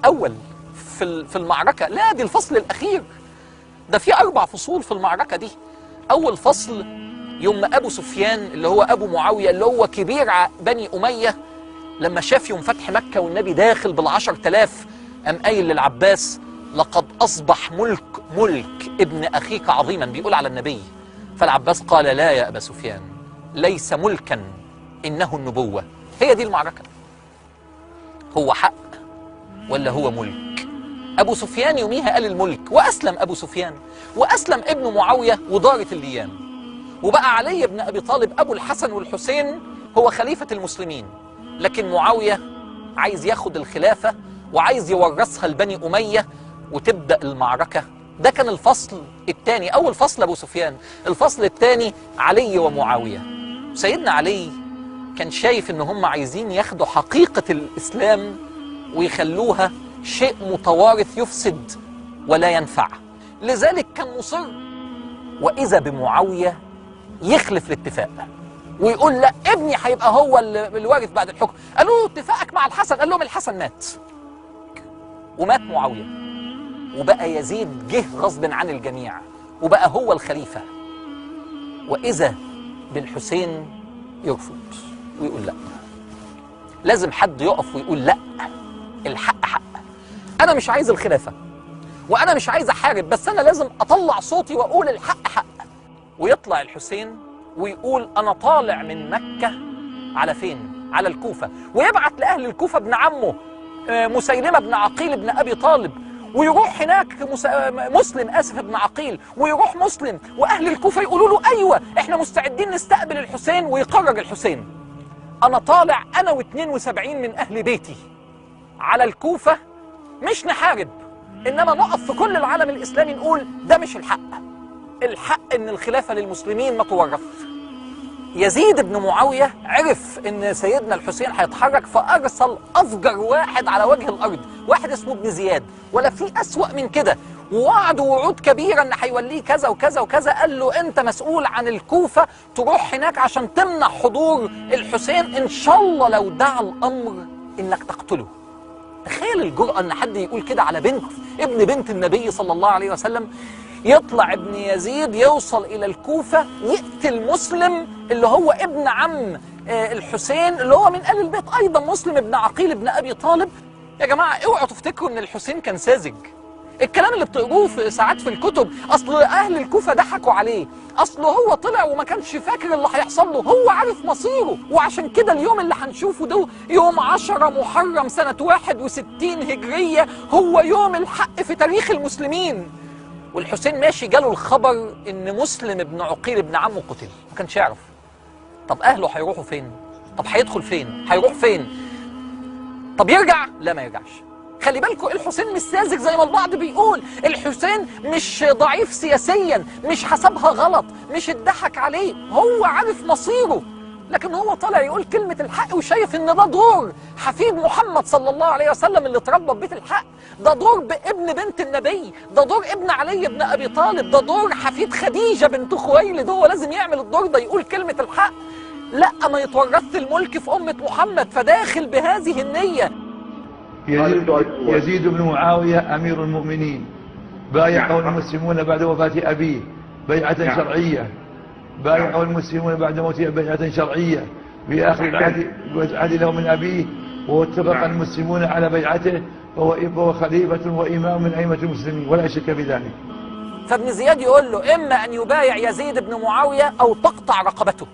الأول في المعركة، لا دي الفصل الأخير، ده في 4 فصول في المعركة دي. أول فصل يوم أبو سفيان اللي هو أبو معاوية اللي هو كبير بني أمية، لما شاف يوم فتح مكة والنبي داخل بال10,000 قام قايل للعباس لقد أصبح ملك ابن أخيك عظيما، بيقول على النبي. فالعباس قال لا يا أبا سفيان، ليس ملكا إنه النبوة. هي دي المعركة، هو حق ولا هو ملك؟ أبو سفيان يوميها قال الملك، وأسلم أبو سفيان وأسلم ابن معاوية ودارت الأيام، وبقى علي بن أبي طالب أبو الحسن والحسين هو خليفة المسلمين، لكن معاوية عايز ياخد الخلافة وعايز يورثها لبني أمية وتبدأ المعركة. ده كان الفصل الثاني. أول فصل أبو سفيان، الفصل الثاني علي ومعاوية. سيدنا علي كان شايف إن هم عايزين ياخدوا حقيقة الإسلام ويخلوها شيء متوارث يفسد ولا ينفع، لذلك كان مصر. وإذا بمعاوية يخلف الاتفاق ويقول لا ابني هيبقى هو الوارث بعد الحكم. قالوا له اتفاقك مع الحسن، قال لهم الحسن مات ومات معاوية، وبقى يزيد جه غصب عن الجميع وبقى هو الخليفة. وإذا بالحسين يرفض ويقول لا، لازم حد يقف ويقول لا، الحق حق، أنا مش عايز الخلافة وأنا مش عايز أحارب، بس أنا لازم أطلع صوتي وأقول الحق حق. ويطلع الحسين ويقول أنا طالع من مكة على فين؟ على الكوفة، ويبعت لأهل الكوفة ابن عمه مسيلمة بن عقيل بن أبي طالب، ويروح هناك مسلم ابن عقيل، ويروح مسلم وأهل الكوفة يقولوا له أيوة إحنا مستعدين نستقبل الحسين. ويقرر الحسين أنا طالع أنا و72 من أهل بيتي على الكوفة، مش نحارب إنما نقف في كل العالم الإسلامي نقول ده مش الحق، الحق إن الخلافة للمسلمين ما تورث. يزيد بن معاوية عرف إن سيدنا الحسين هيتحرك، فأرسل أفجر واحد على وجه الأرض، واحد اسمه ابن زياد، ولا في أسوأ من كده، ووعده وعود كبيرة إن هيوليه كذا وكذا وكذا. قال له أنت مسؤول عن الكوفة، تروح هناك عشان تمنع حضور الحسين، إن شاء الله لو دعا الأمر إنك تقتله. تخيل الجرأة إن حد يقول كده على ابن بنت النبي صلى الله عليه وسلم. يطلع ابن يزيد يوصل إلى الكوفة يقتل مسلم اللي هو ابن عم الحسين اللي هو من آل البيت أيضا، مسلم ابن عقيل ابن أبي طالب. يا جماعة اوعوا تفتكروا إن الحسين كان ساذج. الكلام اللي بتقروه في ساعات في الكتب أصل أهل الكوفة ضحكوا عليه، أصل هو طلع وما كانش فاكر اللي هيحصل له، هو عارف مصيره. وعشان كده اليوم اللي هنشوفه ده يوم 10 محرم سنة 61 هجرية هو يوم الحق في تاريخ المسلمين. والحسين ماشي جاله الخبر ان مسلم ابن عقيل ابن عمه قتل، ما كانش يعرف. طب اهله هيروحوا فين؟ طب هيدخل فين؟ هيروح فين؟ طب يرجع؟ لا ما يرجعش. خلي بالكم الحسين مش ساذج زي ما البعض بيقول، الحسين مش ضعيف سياسيا، مش حسبها غلط، مش اتضحك عليه، هو عارف مصيره، لكن هو طالع يقول كلمة الحق وشايف ان ده دور حفيد محمد صلى الله عليه وسلم اللي اتربى ببيت الحق، ده دور بابن بنت النبي، ده دور ابن علي بن ابي طالب، ده دور حفيد خديجة بنت خويلد، هو لازم يعمل الدور ده، يقول كلمة الحق. لا ما يتورث الملك في أمة محمد، فداخل بهذه النية. يزيد بن معاوية أمير المؤمنين بايعه المسلمون بعد وفاة أبيه بيعة شرعية، بايعه المسلمون بعد موته بيعة شرعية في آخر العهد له من أبيه، واتفق المسلمون على بيعته، فهو خليفة وإمام من أئمة المسلمين ولا شك بذلك. فابن زياد يقول له إما أن يبايع يزيد بن معاوية أو تقطع رقبته.